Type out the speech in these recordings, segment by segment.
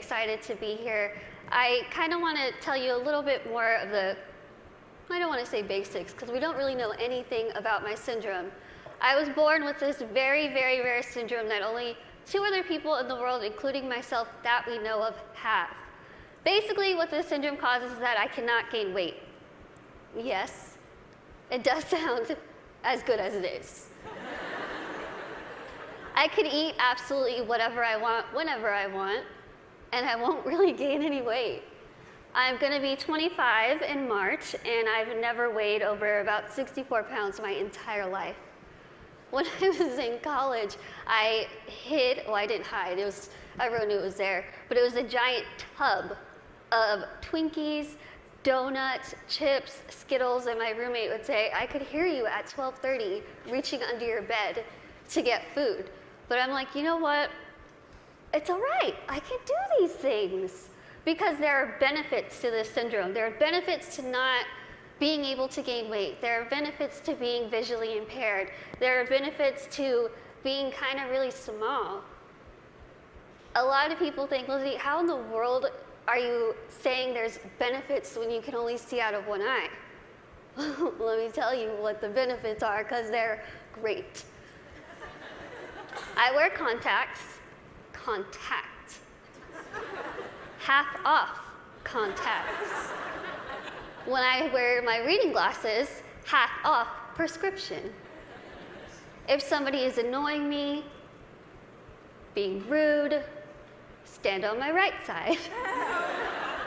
excited to be here. I kind of want to tell you a little bit more of the, I don't want to say basics, because we don't really know anything about my syndrome. I was born with this very, very rare syndrome that only 2 other people in the world, including myself, that we know of, have. Basically, what this syndrome causes is that I cannot gain weight. Yes, it does sound as good as it is. I could eat absolutely whatever I want, whenever I want, and I won't really gain any weight. I'm going to be 25 in March, and I've never weighed over about 64 pounds my entire life. When I was in college, I hid, well, I didn't hide, everyone knew it was there, but it was a giant tub of Twinkies, donuts, chips, Skittles, and my roommate would say, I could hear you at 12:30 reaching under your bed to get food. But I'm like, you know what? It's all right. I can do these things because there are benefits to this syndrome. There are benefits to not being able to gain weight. There are benefits to being visually impaired. There are benefits to being kind of really small. A lot of people think, Lizzie, how in the world are you saying there's benefits when you can only see out of one eye? Let me tell you what the benefits are, because they're great. I wear contacts, half off contacts. When I wear my reading glasses, half off prescription. If somebody is annoying me, being rude, stand on my right side.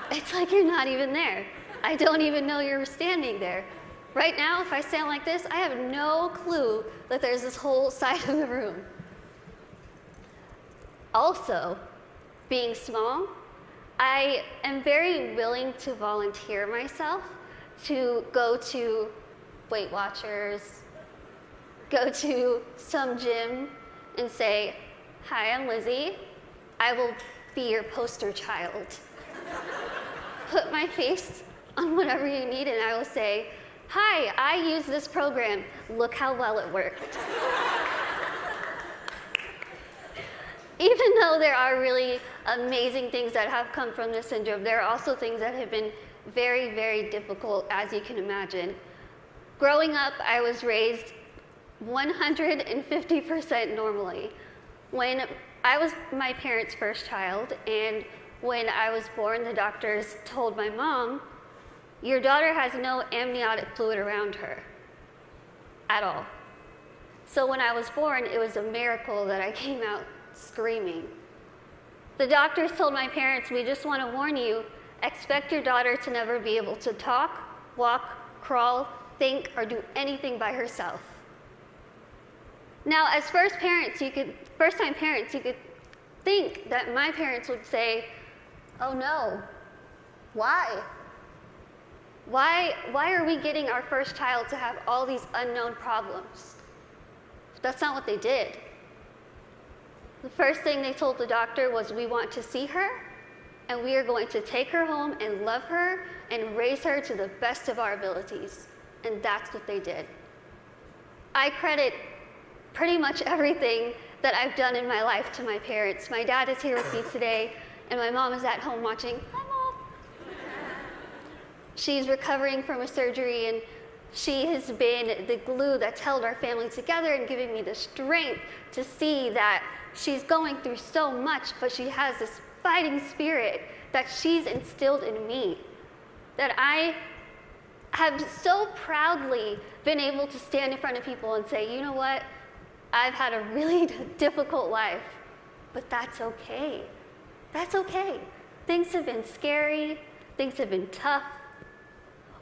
It's like you're not even there. I don't even know you're standing there. Right now, if I stand like this, I have no clue that there's this whole side of the room. Also, being small, I am very willing to volunteer myself to go to Weight Watchers, go to some gym and say, hi, I'm Lizzie. I will be your poster child. Put my face on whatever you need and I will say, hi, I use this program. Look how well it worked. Even though there are really amazing things that have come from this syndrome, there are also things that have been very, very difficult, as you can imagine. Growing up, I was raised 150% normally. When I was my parents' first child, and when I was born, the doctors told my mom, your daughter has no amniotic fluid around her at all. So when I was born, it was a miracle that I came out screaming. The doctors told my parents, we just want to warn you, expect your daughter to never be able to talk, walk, crawl, think, or do anything by herself. Now, as first-time parents, you could think that my parents would say, oh no, why? Why are we getting our first child to have all these unknown problems? But that's not what they did. The first thing they told the doctor was, we want to see her, and we are going to take her home and love her and raise her to the best of our abilities. And that's what they did. I credit pretty much everything that I've done in my life to my parents. My dad is here with me today, and my mom is at home watching. Hi, Mom. She's recovering from a surgery, and she has been the glue that's held our family together and giving me the strength to see that she's going through so much, but she has this fighting spirit that she's instilled in me, that I have so proudly been able to stand in front of people and say, you know what, I've had a really difficult life, but that's okay. That's okay. Things have been scary, things have been tough.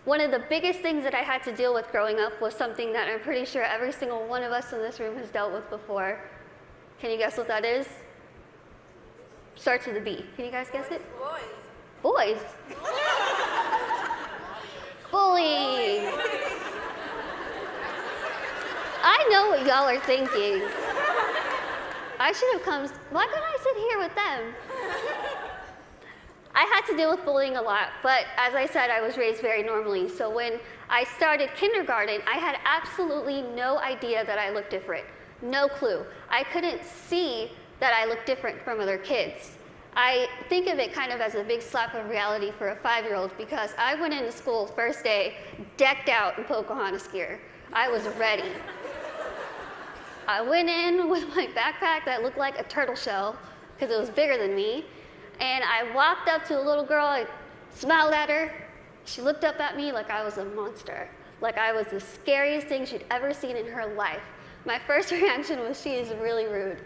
One of the biggest things that I had to deal with growing up was something that I'm pretty sure every single one of us in this room has dealt with before. Can you guess what that is? Starts with a B. Can you guys guess it? Boys. Bullying. I know what y'all are thinking. I should have come, why couldn't I sit here with them? I had to deal with bullying a lot, but as I said, I was raised very normally. So when I started kindergarten, I had absolutely no idea that I looked different. No clue. I couldn't see that I looked different from other kids. I think of it kind of as a big slap of reality for a 5-year-old because I went into school first day decked out in Pocahontas gear. I was ready. I went in with my backpack that looked like a turtle shell because it was bigger than me, and I walked up to a little girl, I smiled at her. She looked up at me like I was a monster, like I was the scariest thing she'd ever seen in her life. My first reaction was, she is really rude.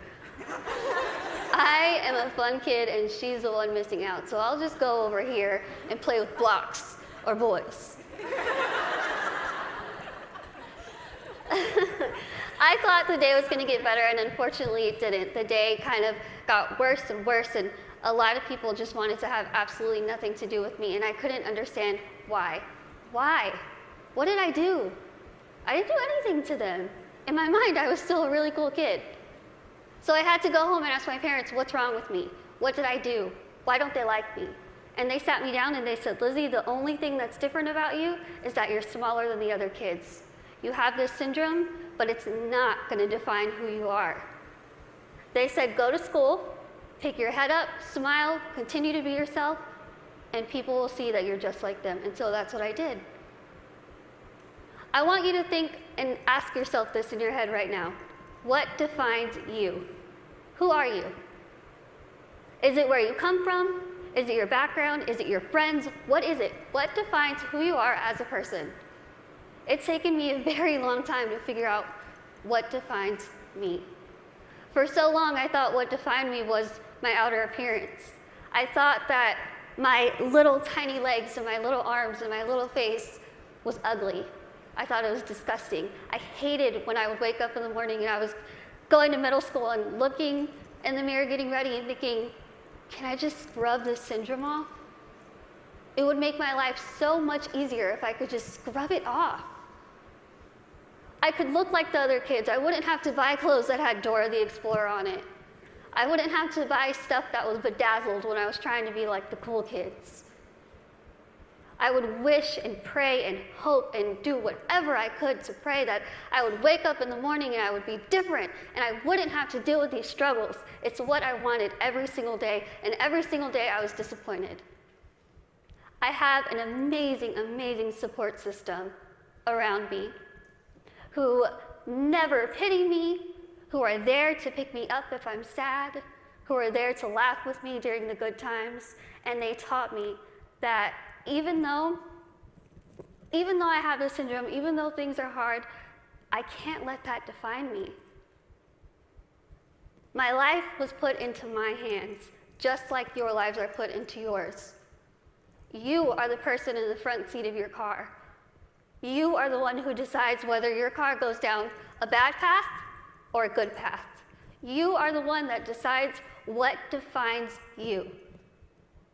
I am a fun kid and she's the one missing out, so I'll just go over here and play with blocks or boys. I thought the day was going to get better, and unfortunately it didn't. The day kind of got worse and worse, and a lot of people just wanted to have absolutely nothing to do with me, and I couldn't understand why. Why? What did I do? I didn't do anything to them. In my mind, I was still a really cool kid. So I had to go home and ask my parents, what's wrong with me? What did I do? Why don't they like me? And they sat me down and they said, Lizzie, the only thing that's different about you is that you're smaller than the other kids. You have this syndrome, but it's not going to define who you are. They said, go to school, pick your head up, smile, continue to be yourself, and people will see that you're just like them. And so that's what I did. I want you to think and ask yourself this in your head right now. What defines you? Who are you? Is it where you come from? Is it your background? Is it your friends? What is it? What defines who you are as a person? It's taken me a very long time to figure out what defines me. For so long, I thought what defined me was my outer appearance. I thought that my little tiny legs and my little arms and my little face was ugly. I thought it was disgusting. I hated when I would wake up in the morning and I was going to middle school and looking in the mirror, getting ready and thinking, can I just scrub this syndrome off? It would make my life so much easier if I could just scrub it off. I could look like the other kids. I wouldn't have to buy clothes that had Dora the Explorer on it. I wouldn't have to buy stuff that was bedazzled when I was trying to be like the cool kids. I would wish and pray and hope and do whatever I could to pray that I would wake up in the morning and I would be different and I wouldn't have to deal with these struggles. It's what I wanted every single day, and every single day I was disappointed. I have an amazing, amazing support system around me who never pity me, who are there to pick me up if I'm sad, who are there to laugh with me during the good times, and they taught me that even though I have this syndrome, even though things are hard, I can't let that define me. My life was put into my hands, just like your lives are put into yours. You are the person in the front seat of your car. You are the one who decides whether your car goes down a bad path or a good path. You are the one that decides what defines you.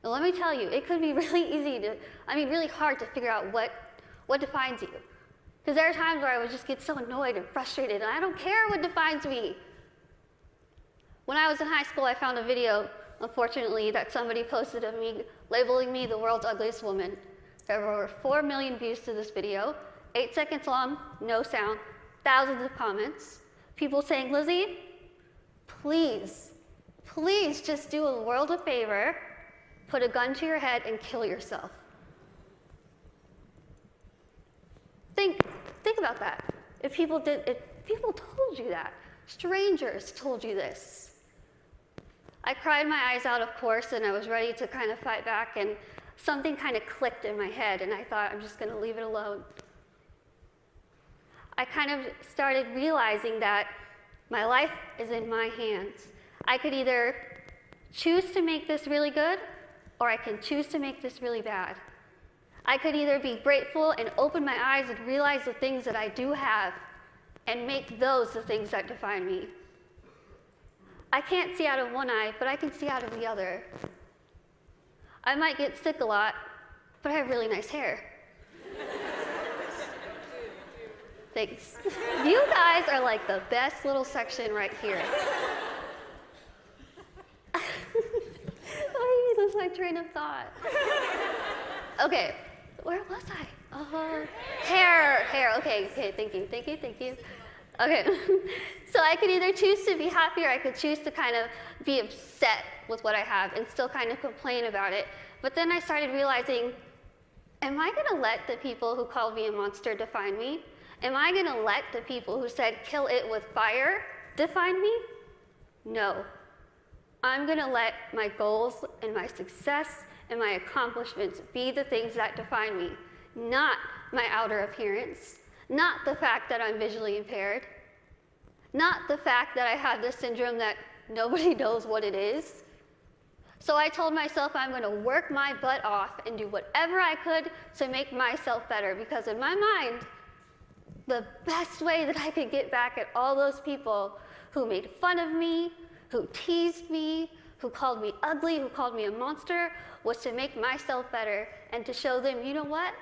And let me tell you, it could be really hard to figure out what defines you. Because there are times where I would just get so annoyed and frustrated, and I don't care what defines me. When I was in high school, I found a video, unfortunately, that somebody posted of me, labeling me the world's ugliest woman. There were over 4 million views to this video, 8 seconds long, no sound, thousands of comments. People saying, Lizzie, please just do a world a favor, put a gun to your head and kill yourself. Think about that. If people told you that, strangers told you this. I cried my eyes out, of course, and I was ready to kind of fight back, and something kind of clicked in my head, and I thought, I'm just going to leave it alone. I kind of started realizing that my life is in my hands. I could either choose to make this really good, or I can choose to make this really bad. I could either be grateful and open my eyes and realize the things that I do have and make those the things that define me. I can't see out of one eye, but I can see out of the other. I might get sick a lot, but I have really nice hair. Thanks. You guys are like the best little section right here. Why did you lose my train of thought? Okay, where was I? Hair, okay, thank you. Okay, so I could either choose to be happy or I could choose to kind of be upset with what I have and still kind of complain about it. But then I started realizing, am I gonna let the people who called me a monster define me? Am I gonna let the people who said kill it with fire define me? No. I'm gonna let my goals and my success and my accomplishments be the things that define me, not my outer appearance, not the fact that I'm visually impaired, not the fact that I have this syndrome that nobody knows what it is. So I told myself I'm going to work my butt off and do whatever I could to make myself better, because in my mind, the best way that I could get back at all those people who made fun of me, who teased me, who called me ugly, who called me a monster, was to make myself better and to show them, you know what?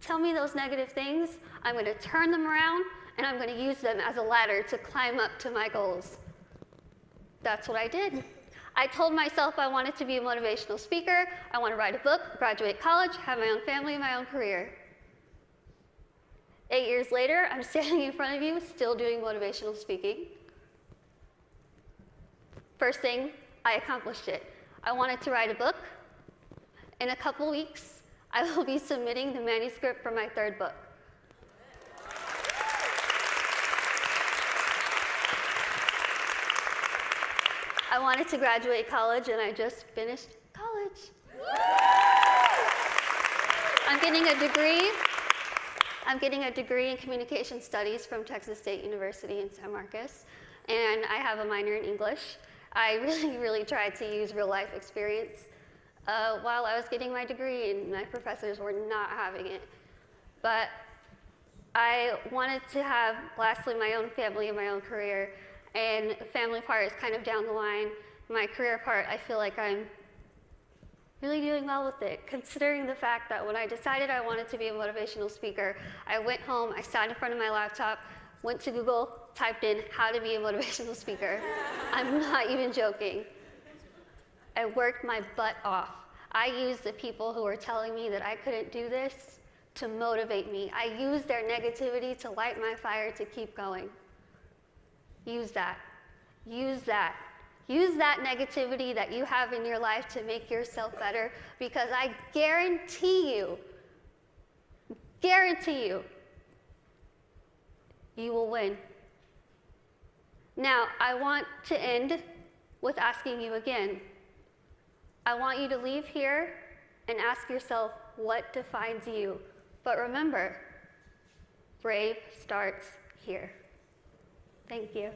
Tell me those negative things, I'm going to turn them around, and I'm going to use them as a ladder to climb up to my goals. That's what I did. I told myself I wanted to be a motivational speaker, I want to write a book, graduate college, have my own family, my own career. 8 years later, I'm standing in front of you, still doing motivational speaking. First thing, I accomplished it. I wanted to write a book. In a couple weeks, I will be submitting the manuscript for my 3rd book. I wanted to graduate college, and I just finished college. I'm getting a degree in communication studies from Texas State University in San Marcos, and I have a minor in English. I really tried to use real life experience while I was getting my degree, and my professors were not having it. But I wanted to have, lastly, my own family and my own career, and the family part is kind of down the line. My career part, I feel like I'm really doing well with it, considering the fact that when I decided I wanted to be a motivational speaker, I went home, I sat in front of my laptop, went to Google, typed in how to be a motivational speaker. I'm not even joking. I worked my butt off. I used the people who were telling me that I couldn't do this to motivate me. I used their negativity to light my fire to keep going. Use that. Use that. Use that negativity that you have in your life to make yourself better, because I guarantee you, you will win. Now, I want to end with asking you again. I want you to leave here and ask yourself what defines you. But remember, brave starts here. Thank you.